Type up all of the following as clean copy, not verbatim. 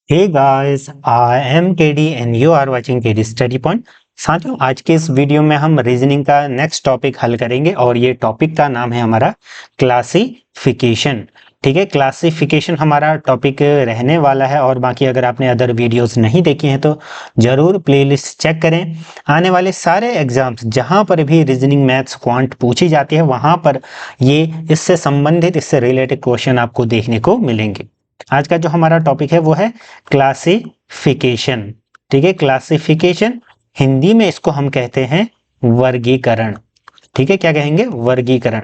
Hey guys, I am KD and you are watching KD Study Point। साथियों, आज के इस वीडियो में हम रीजनिंग का नेक्स्ट टॉपिक हल करेंगे और ये टॉपिक का नाम है हमारा क्लासिफिकेशन। ठीक है, क्लासिफिकेशन हमारा टॉपिक रहने वाला है और बाकी अगर आपने अदर वीडियोस नहीं देखी हैं तो जरूर प्लेलिस्ट चेक करें। आने वाले सारे एग्जाम्स जहां पर भी रीजनिंग मैथ्स क्वांट पूछी जाती है वहां पर ये इससे संबंधित इससे रिलेटेड क्वेश्चन आपको देखने को मिलेंगे। आज का जो हमारा टॉपिक है वो है क्लासिफिकेशन। ठीक है, क्लासिफिकेशन हिंदी में इसको हम कहते हैं वर्गीकरण। ठीक है, क्या कहेंगे? वर्गीकरण।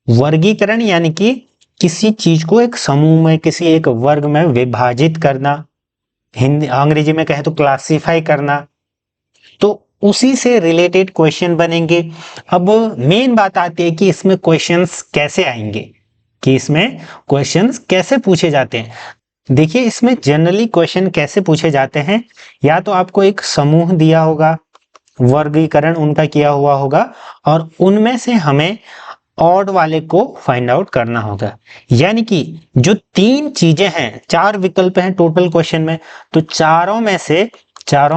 वर्गीकरण यानी कि किसी चीज को एक समूह में किसी एक वर्ग में विभाजित करना, हिंदी अंग्रेजी में कहे तो क्लासिफाई करना। तो उसी से रिलेटेड क्वेश्चन बनेंगे। अब मेन बात आती है कि इसमें क्वेश्चंस कैसे आएंगे, कि इसमें क्वेश्चंस कैसे पूछे जाते हैं। देखिए, इसमें जनरली क्वेश्चन कैसे पूछे जाते हैं, या तो आपको एक समूह दिया होगा, वर्गीकरण उनका किया हुआ होगा और उनमें से हमें ऑड वाले को फाइंड आउट करना होगा। यानी कि जो तीन चीजें हैं, चार विकल्प हैं टोटल क्वेश्चन में, तो चारों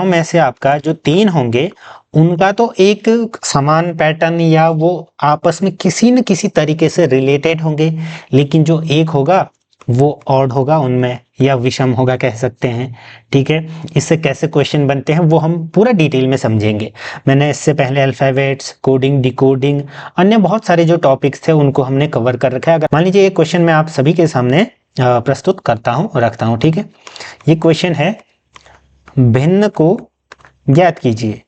में से आपका जो तीन होंगे उनका तो एक समान पैटर्न या वो आपस में किसी न किसी तरीके से रिलेटेड होंगे, लेकिन जो एक होगा वो ऑड होगा उनमें, या विषम होगा कह सकते हैं। ठीक है, इससे कैसे क्वेश्चन बनते हैं वो हम पूरा डिटेल में समझेंगे। मैंने इससे पहले अल्फाबेट्स, कोडिंग, डिकोडिंग, अन्य बहुत सारे जो टॉपिक्स थे उनको हमने कवर कर रखा है। अगर मान लीजिए ये क्वेश्चन मैं आप सभी के सामने प्रस्तुत करता हूँ, रखता हूँ। ठीक है, ये क्वेश्चन है, भिन्न को ज्ञात कीजिए।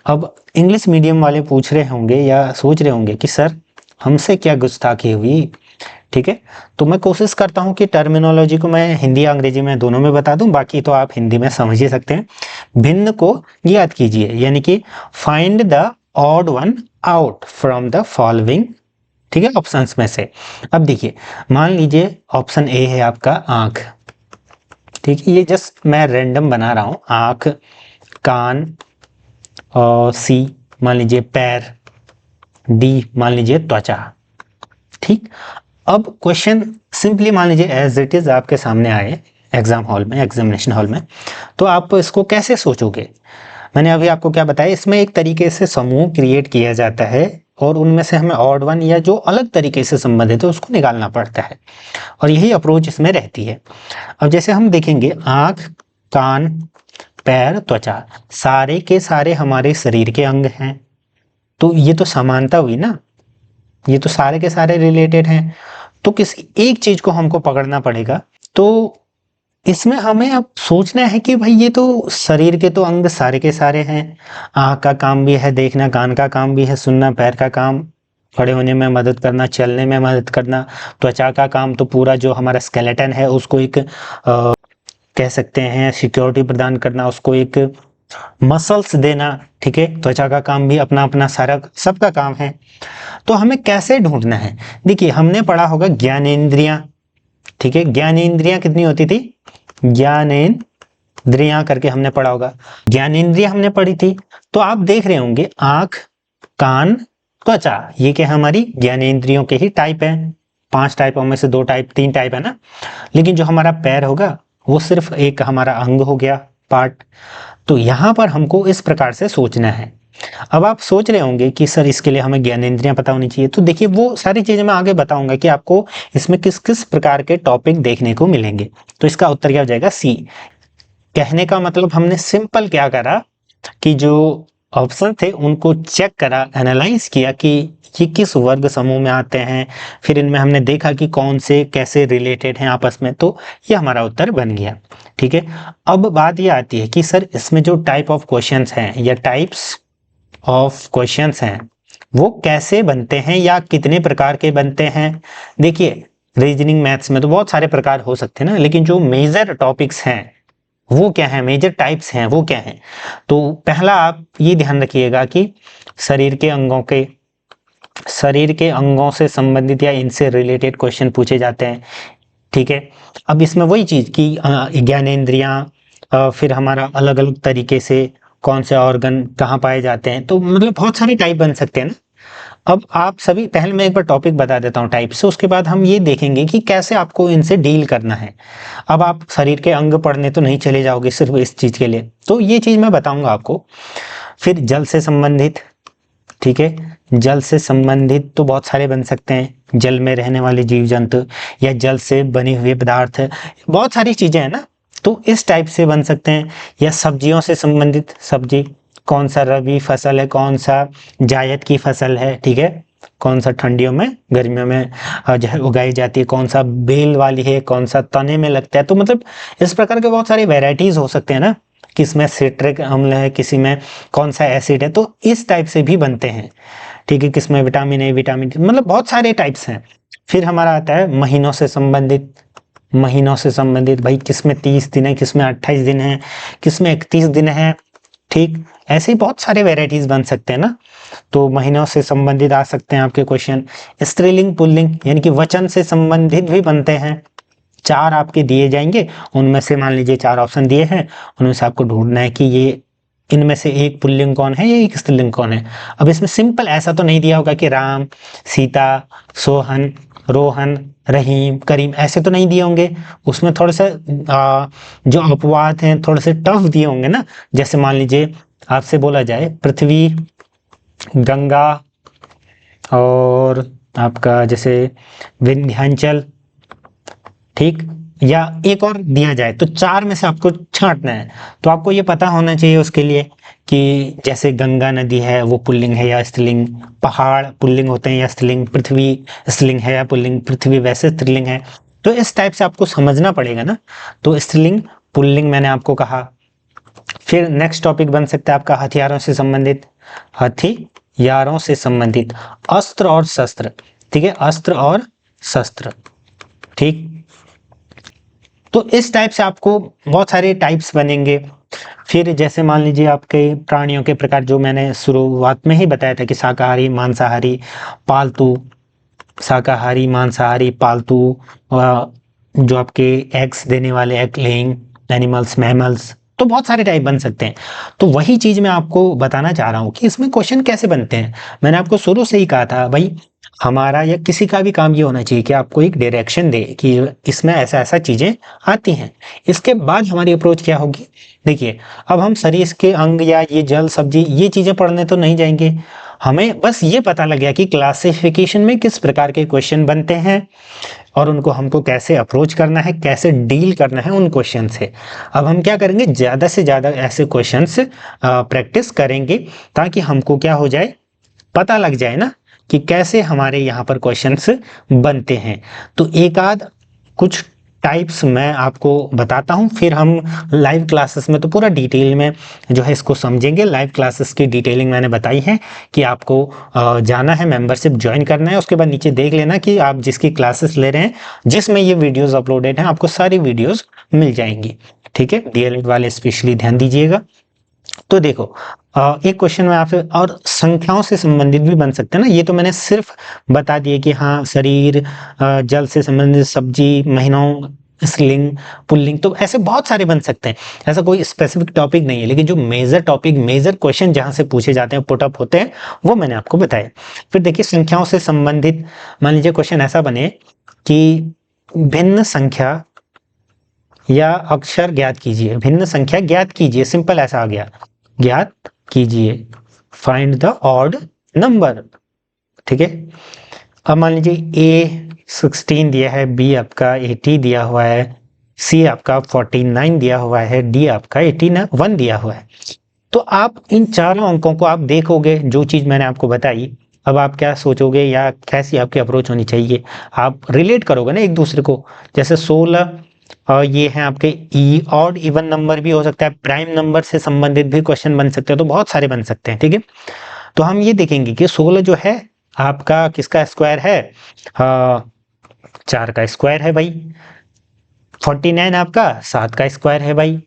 अब इंग्लिश मीडियम वाले पूछ रहे होंगे या सोच रहे होंगे कि सर हमसे क्या गुस्ताखी हुई। ठीक है, तो मैं कोशिश करता हूं कि टर्मिनोलॉजी को मैं हिंदी या अंग्रेजी में दोनों में बता दूं, बाकी तो आप हिंदी में समझ ही सकते हैं। भिन्न को ज्ञात कीजिए यानी कि find the odd one out from the following. ठीक है, ऑप्शंस में से। अब देखिए, मान लीजिए ऑप्शन ए है आपका आंख। ठीक है, ये जस्ट मैं रैंडम बना रहा हूं। आंख, कान, और सी मान लीजिए पैर, डी मान लीजिए त्वचा। ठीक, अब क्वेश्चन सिंपली मान लीजिए एज इट इज आपके सामने आए एग्जाम हॉल में, एग्जामिनेशन हॉल में, तो आप इसको कैसे सोचोगे? मैंने अभी आपको क्या बताया, इसमें एक तरीके से समूह क्रिएट किया जाता है और उनमें से हमें ऑड वन या जो अलग तरीके से संबंधित है उसको निकालना पड़ता है, और यही अप्रोच इसमें रहती है। अब जैसे हम देखेंगे, आंख, कान, पैर, त्वचा, सारे के सारे हमारे शरीर के अंग हैं, तो ये तो समानता हुई ना, ये तो सारे के सारे रिलेटेड हैं। तो किसी एक चीज को हमको पकड़ना पड़ेगा। तो इसमें हमें अब सोचना है कि भाई ये तो शरीर के तो अंग सारे के सारे हैं। आँख का काम भी है देखना, कान का काम भी है सुनना, पैर का काम खड़े होने में मदद करना, चलने में मदद करना, त्वचा का काम तो पूरा जो हमारा स्केलेटन है उसको एक कह सकते हैं सिक्योरिटी प्रदान करना, उसको एक मसल्स देना। ठीक है, त्वचा का काम भी अपना अपना सारा सबका काम है। तो हमें कैसे ढूंढना है? देखिए, हमने पढ़ा होगा ज्ञानेंद्रियां। ठीक है, ज्ञानेंद्रियां कितनी होती थी? ज्ञानेंद्रियां करके हमने पढ़ा होगा, ज्ञानेंद्रियां हमने पढ़ी थी। तो आप देख रहे होंगे आंख, कान, त्वचा, ये क्या हमारी ज्ञानेंद्रियों के ही टाइप है। 5 टाइपों में से 2 टाइप 3 टाइप है ना। लेकिन जो हमारा पैर होगा वो सिर्फ एक हमारा अंग हो गया, पार्ट। तो यहां पर हमको इस प्रकार से सोचना है। अब आप सोच रहे होंगे कि सर इसके लिए हमें ज्ञानेंद्रियां पता होनी चाहिए। तो देखिए, वो सारी चीजें मैं आगे बताऊंगा कि आपको इसमें किस किस प्रकार के टॉपिक देखने को मिलेंगे। तो इसका उत्तर क्या हो जाएगा? सी। कहने का मतलब हमने सिंपल क्या करा कि जो ऑप्शन थे उनको चेक करा, एनालाइज किया कि ये किस वर्ग समूह में आते हैं, फिर इनमें हमने देखा कि कौन से कैसे रिलेटेड हैं आपस में, तो ये हमारा उत्तर बन गया। ठीक है, अब बात ये आती है कि सर इसमें जो टाइप ऑफ क्वेश्चंस हैं या टाइप्स ऑफ क्वेश्चंस हैं वो कैसे बनते हैं या कितने प्रकार के बनते हैं। देखिए, रीजनिंग मैथ्स में तो बहुत सारे प्रकार हो सकते हैं ना, लेकिन जो मेजर टॉपिक्स हैं वो क्या है, मेजर टाइप्स हैं वो क्या हैं। तो पहला आप ये ध्यान रखिएगा कि शरीर के अंगों के शरीर के अंगों से संबंधित या इनसे रिलेटेड क्वेश्चन पूछे जाते हैं। ठीक है, अब इसमें वही चीज कि ज्ञानेंद्रियां, फिर हमारा अलग अलग तरीके से कौन से ऑर्गन कहाँ पाए जाते हैं, तो मतलब बहुत सारे टाइप बन सकते हैं ना। अब आप सभी, पहले मैं एक बार टॉपिक बता देता हूँ टाइप से, उसके बाद हम ये देखेंगे कि कैसे आपको इनसे डील करना है। अब आप शरीर के अंग पढ़ने तो नहीं चले जाओगे सिर्फ इस चीज के लिए, तो ये चीज मैं बताऊंगा आपको। फिर जल से संबंधित, ठीक है, जल से संबंधित तो बहुत सारे बन सकते हैं, जल में रहने वाले जीव जंतु या जल से बने हुए पदार्थ, बहुत सारी चीजें हैं ना, तो इस टाइप से बन सकते हैं। या सब्जियों से संबंधित, सब्जी कौन सा रबी फसल है, कौन सा जायद की फसल है, ठीक है, कौन सा ठंडियों में गर्मियों में जो है उगाई जाती है, कौन सा बेल वाली है, कौन सा तने में लगता है। तो मतलब इस प्रकार के बहुत सारी वेराइटीज हो सकते हैं ना, किसमें सिट्रिक अम्ल है, किसी में कौन सा एसिड है, तो इस टाइप से भी बनते हैं, ठीक है, किसमें विटामिन ए, विटामिन डी, मतलब बहुत सारे टाइप्स हैं। फिर हमारा आता है महीनों से संबंधित, महीनों से संबंधित भाई किसमें 30 दिन है, किसमें 28 दिन है, किसमें 31 दिन है, ठीक, ऐसे ही बहुत सारे वेराइटीज बन सकते हैं ना। तो महीनों से संबंधित आ सकते हैं आपके क्वेश्चन। स्त्रीलिंग पुल्लिंग यानी कि वचन से संबंधित भी बनते हैं। 4 आपके दिए जाएंगे, उनमें से मान लीजिए 4 ऑप्शन दिए हैं, उनमें से आपको ढूंढना है कि ये इनमें से एक पुल्लिंग कौन है या एक स्त्रीलिंग कौन है। अब इसमें सिंपल ऐसा तो नहीं दिया होगा कि राम, सीता, सोहन, रोहन, रहीम, करीम, ऐसे तो नहीं दिए होंगे। उसमें थोड़े से जो अपवाद हैं थोड़े से टफ दिए होंगे ना। जैसे मान लीजिए आपसे बोला जाए पृथ्वी, गंगा, और आपका जैसे विंध्याचल, ठीक, या एक और दिया जाए, तो 4 में से आपको छांटना है। तो आपको ये पता होना चाहिए उसके लिए कि जैसे गंगा नदी है वो पुल्लिंग है या स्त्रीलिंग, पहाड़ पुल्लिंग होते हैं या स्त्रीलिंग, पृथ्वी स्त्रीलिंग है या पुल्लिंग, पृथ्वी वैसे स्त्रीलिंग है। तो इस टाइप से आपको समझना पड़ेगा ना। तो स्त्रीलिंग पुल्लिंग मैंने आपको कहा। फिर नेक्स्ट टॉपिक बन सकता है आपका हथियारों से संबंधित, हथियारों से संबंधित, अस्त्र और शस्त्र, ठीक है, अस्त्र और शस्त्र, ठीक। तो इस टाइप से आपको बहुत सारे टाइप्स बनेंगे। फिर जैसे मान लीजिए आपके प्राणियों के प्रकार, जो मैंने शुरुआत में ही बताया था कि शाकाहारी, मांसाहारी, पालतू, शाकाहारी, मांसाहारी, पालतू, जो आपके एग्स देने वाले, एग लेइंग एनिमल्स, मैमल्स, तो बहुत सारे टाइप बन सकते हैं। तो वही चीज मैं आपको बताना चाह रहा हूँ कि इसमें क्वेश्चन कैसे बनते हैं। मैंने आपको शुरू से ही कहा था भाई, हमारा या किसी का भी काम ये होना चाहिए कि आपको एक डायरेक्शन दे कि इसमें ऐसा ऐसा चीजें आती हैं। इसके बाद हमारी अप्रोच क्या होगी, देखिए, अब हम शरीर के अंग या ये जल, सब्जी, ये चीजें पढ़ने तो नहीं जाएंगे। हमें बस ये पता लग गया कि क्लासिफिकेशन में किस प्रकार के क्वेश्चन बनते हैं और उनको हमको कैसे अप्रोच करना है, कैसे डील करना है उन क्वेश्चन से। अब हम क्या करेंगे, ज्यादा से ज्यादा ऐसे क्वेश्चंस प्रैक्टिस करेंगे, ताकि हमको क्या हो जाए, पता लग जाए ना कि कैसे हमारे यहाँ पर क्वेश्चंस बनते हैं। तो एक आध कुछ टाइप्स मैं आपको बताता हूँ, फिर हम लाइव क्लासेस में तो पूरा डिटेल में जो है इसको समझेंगे। लाइव क्लासेस की डिटेलिंग मैंने बताई है कि आपको जाना है, मेंबरशिप ज्वाइन करना है, उसके बाद नीचे देख लेना कि आप जिसकी क्लासेस ले रहे हैं, जिसमें ये वीडियोस अपलोडेड हैं, आपको सारी वीडियोस मिल जाएंगी, ठीक है। डीएलएड वाले स्पेशली ध्यान दीजिएगा। तो देखो, एक क्वेश्चन में आपसे, और संख्याओं से संबंधित भी बन सकते हैं ना। ये तो मैंने सिर्फ बता दिए कि हाँ, शरीर, जल से संबंधित, सब्जी, महीनों, स्त्रीलिंग, पुल्लिंग, तो ऐसे बहुत सारे बन सकते हैं। ऐसा कोई स्पेसिफिक टॉपिक नहीं है, लेकिन जो मेजर टॉपिक, मेजर क्वेश्चन जहां से पूछे जाते हैं, पुटअप होते हैं, वो मैंने आपको बताया। फिर देखिए संख्याओं से संबंधित, मान लीजिए क्वेश्चन ऐसा बने कि भिन्न संख्या या अक्षर ज्ञात कीजिए, भिन्न संख्या ज्ञात कीजिए, सिंपल ऐसा आ गया, ज्ञात कीजिए, फाइंड द ऑड नंबर, ठीक है। अब मान लीजिए ए 16 दिया है, बी आपका 80 दिया हुआ है, सी आपका 49 दिया हुआ है, डी आपका 81 दिया हुआ है। तो आप इन चारों अंकों को आप देखोगे, जो चीज मैंने आपको बताई, अब आप क्या सोचोगे या कैसी आपकी अप्रोच होनी चाहिए, आप रिलेट करोगे ना एक दूसरे को। जैसे 16 और ये है आपके ई, ऑड इवन नंबर भी हो सकता है, प्राइम नंबर से संबंधित भी क्वेश्चन बन सकते हैं, तो बहुत सारे बन सकते हैं, ठीक है। तो हम ये देखेंगे कि 16 जो है आपका किसका स्क्वायर है, 4 का स्क्वायर है भाई। 49 आपका 7 का स्क्वायर है भाई।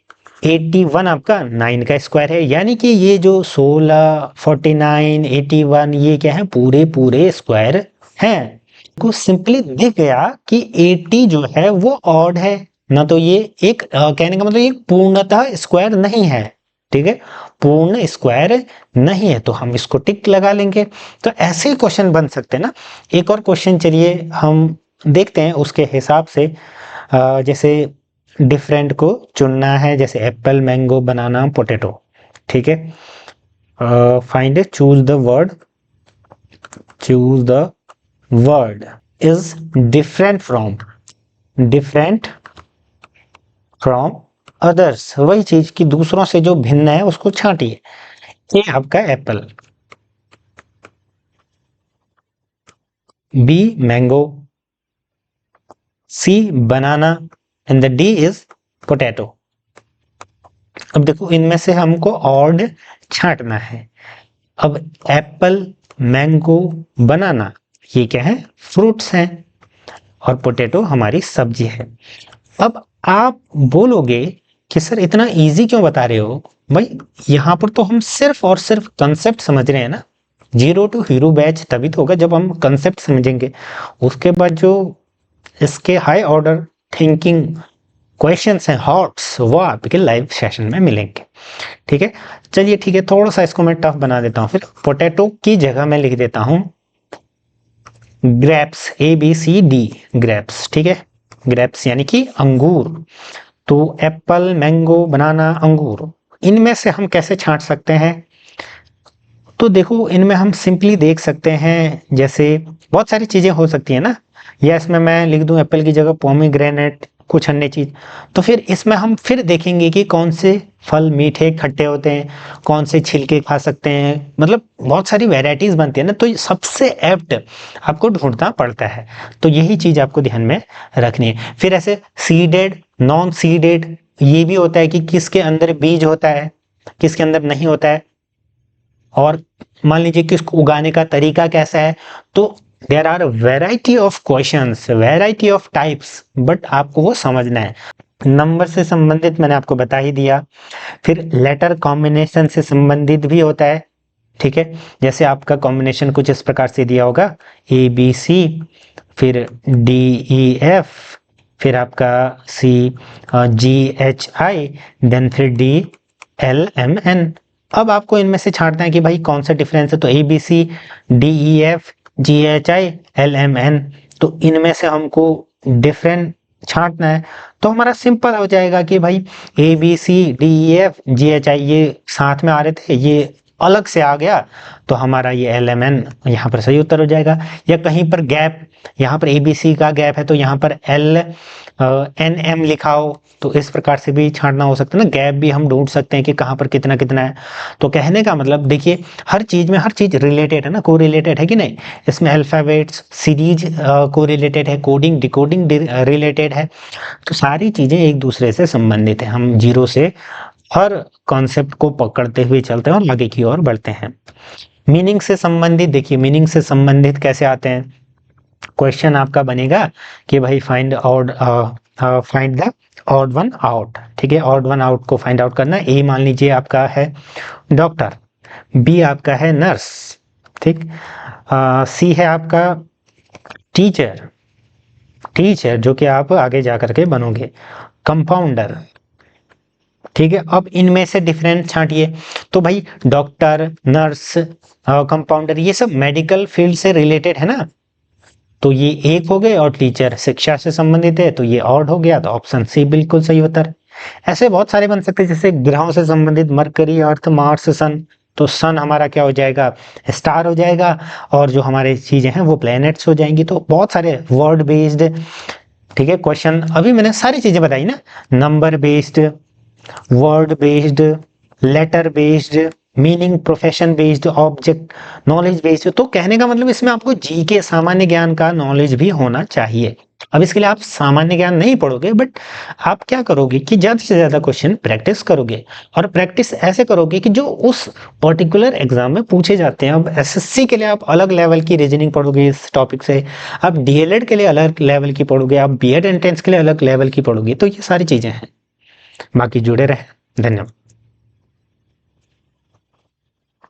81 आपका 9 का स्क्वायर है। यानी कि ये जो 16, 49, 81, ये क्या है, पूरे पूरे स्क्वायर हैं। को सिंपली दिख गया कि 80 जो है वो ऑड है ना, तो ये एक कहने का मतलब ये पूर्णतः स्क्वायर नहीं है, ठीक है। पूर्ण स्क्वायर नहीं है, तो हम इसको टिक लगा लेंगे। तो ऐसे ही क्वेश्चन बन सकते हैं ना। एक और क्वेश्चन चलिए हम देखते हैं उसके हिसाब से। जैसे डिफरेंट को चुनना है, जैसे एप्पल, मैंगो, बनाना, पोटैटो, ठीक है। Find choose the word is different from others. वही चीज की दूसरों से जो भिन्न है उसको छांटिए। ए आपका apple, B mango, C banana and the D is potato. अब देखो इनमें से हमको ऑड छांटना है। अब एप्पल, मैंगो, बनाना ये क्या है? फ्रूट्स हैं, और पोटैटो हमारी सब्जी है। अब आप बोलोगे कि सर इतना इजी क्यों बता रहे हो? भाई यहाँ पर तो हम सिर्फ और सिर्फ कंसेप्ट समझ रहे हैं ना। जीरो टू हीरो बैच तभी तो होगा जब हम कंसेप्ट समझेंगे। उसके बाद जो इसके हाई ऑर्डर थिंकिंग क्वेश्चंस हैं, हॉट्स, वो आपके लाइव सेशन में मिलेंगे। ठीक है, चलिए ठीक है, थोड़ा सा इसको मैं टफ बना देता हूँ। फिर पोटैटो की जगह मैं लिख देता हूँ ग्रेप्स, ABCD, ग्रेप्स। ठीक है, ग्रेप्स यानी कि अंगूर। तो एप्पल, मैंगो, बनाना, अंगूर, इनमें से हम कैसे छांट सकते हैं? तो देखो इनमें हम सिंपली देख सकते हैं, जैसे बहुत सारी चीजें हो सकती है ना। या इसमें मैं लिख दूं एप्पल की जगह पोमीग्रेनेट, कुछ अन्य चीज। तो फिर इसमें हम फिर देखेंगे कि कौन से फल मीठे खट्टे होते हैं, कौन से छिलके खा सकते हैं, मतलब बहुत सारी वैरायटीज बनती है ना। तो सबसे एप्ट आपको ढूंढना पड़ता है। तो यही चीज आपको ध्यान में रखनी है। फिर ऐसे सीडेड, नॉन सीडेड, ये भी होता है कि किसके अंदर बीज होता है, किसके अंदर नहीं होता है, और मान लीजिए कि उसको उगाने का तरीका कैसा है। तो there are variety of questions, variety of types, but आपको वो समझना है। नंबर से संबंधित मैंने आपको बता ही दिया। फिर लेटर कॉम्बिनेशन से संबंधित भी होता है। ठीक है, जैसे आपका कॉम्बिनेशन कुछ इस प्रकार से दिया होगा, ABC, फिर DEF, फिर आपका CGHI, देन फिर DLMN। अब आपको इनमें से छांटना है कि भाई कौन सा डिफरेंस है। तो ABC, DEF, GHI, LMN, तो इनमें से हमको डिफरेंट छांटना है। तो हमारा सिंपल हो जाएगा कि भाई ABC, DEF, GHI ये साथ में आ रहे थे, ये अलग से आ गया, तो हमारा ये LMN यहाँ पर सही उत्तर हो जाएगा। या कहीं पर गैप, यहाँ पर ABC का गैप है तो यहाँ पर LNM लिखा हो, तो इस प्रकार से भी छांटना हो सकता है ना। गैप भी हम ढूंढ सकते हैं कि कहाँ पर कितना कितना है। तो कहने का मतलब देखिए, हर चीज में हर चीज रिलेटेड है ना, को रिलेटेड है कि नहीं। इसमें अल्फाबेट्स सीरीज को रिलेटेड है, कोडिंग डिकोडिंग रिलेटेड है। तो सारी चीजें एक दूसरे से संबंधित है। हम जीरो से हर कॉन्सेप्ट को पकड़ते हुए चलते हैं और आगे की ओर बढ़ते हैं। मीनिंग से संबंधित देखिए, मीनिंग से संबंधित कैसे आते हैं? क्वेश्चन आपका बनेगा कि भाई find the odd one out. ठीक है, ऑड वन आउट को फाइंड आउट करना है। ए मान लीजिए आपका है डॉक्टर, बी आपका है नर्स, ठीक, सी है आपका टीचर, जो कि आप आगे जा करके बनोगे, कंपाउंडर। ठीक है, अब इनमें से डिफरेंस छांटिए। तो भाई डॉक्टर, नर्स, कंपाउंडर, ये सब मेडिकल फील्ड से रिलेटेड है ना। तो ये एक हो गए, और टीचर शिक्षा से संबंधित है, तो ये ऑड हो गया। तो ऑप्शन सी बिल्कुल सही उत्तर है। ऐसे बहुत सारे बन सकते हैं, जैसे ग्रहों से संबंधित मरकरी, अर्थ, मार्स, सन। तो सन हमारा क्या हो जाएगा? स्टार हो जाएगा। और जो हमारे चीजें हैं वो प्लैनेट्स हो जाएंगी। तो बहुत सारे वर्ड बेस्ड, ठीक है, क्वेश्चन अभी मैंने सारी चीजें बताई ना। Number based, word based, letter based, meaning, profession based, object, knowledge based. तो कहने का मतलब इसमें आपको जी के सामान्य ज्ञान का नॉलेज भी होना चाहिए। अब इसके लिए आप सामान्य ज्ञान नहीं पढ़ोगे, बट आप क्या करोगे कि ज्यादा से ज्यादा क्वेश्चन प्रैक्टिस करोगे। और प्रैक्टिस ऐसे करोगे कि जो उस पर्टिकुलर एग्जाम में पूछे जाते हैं। अब SSC के लिए आप अलग लेवल की रीजनिंग पढ़ोगे इस टॉपिक से, आप DLED के लिए अलग लेवल की पढ़ोगे, आप B.Ed एंट्रेंस के लिए अलग लेवल की पढ़ोगे। तो ये सारी चीजें हैं। बाकी जुड़े रहे, धन्यवाद।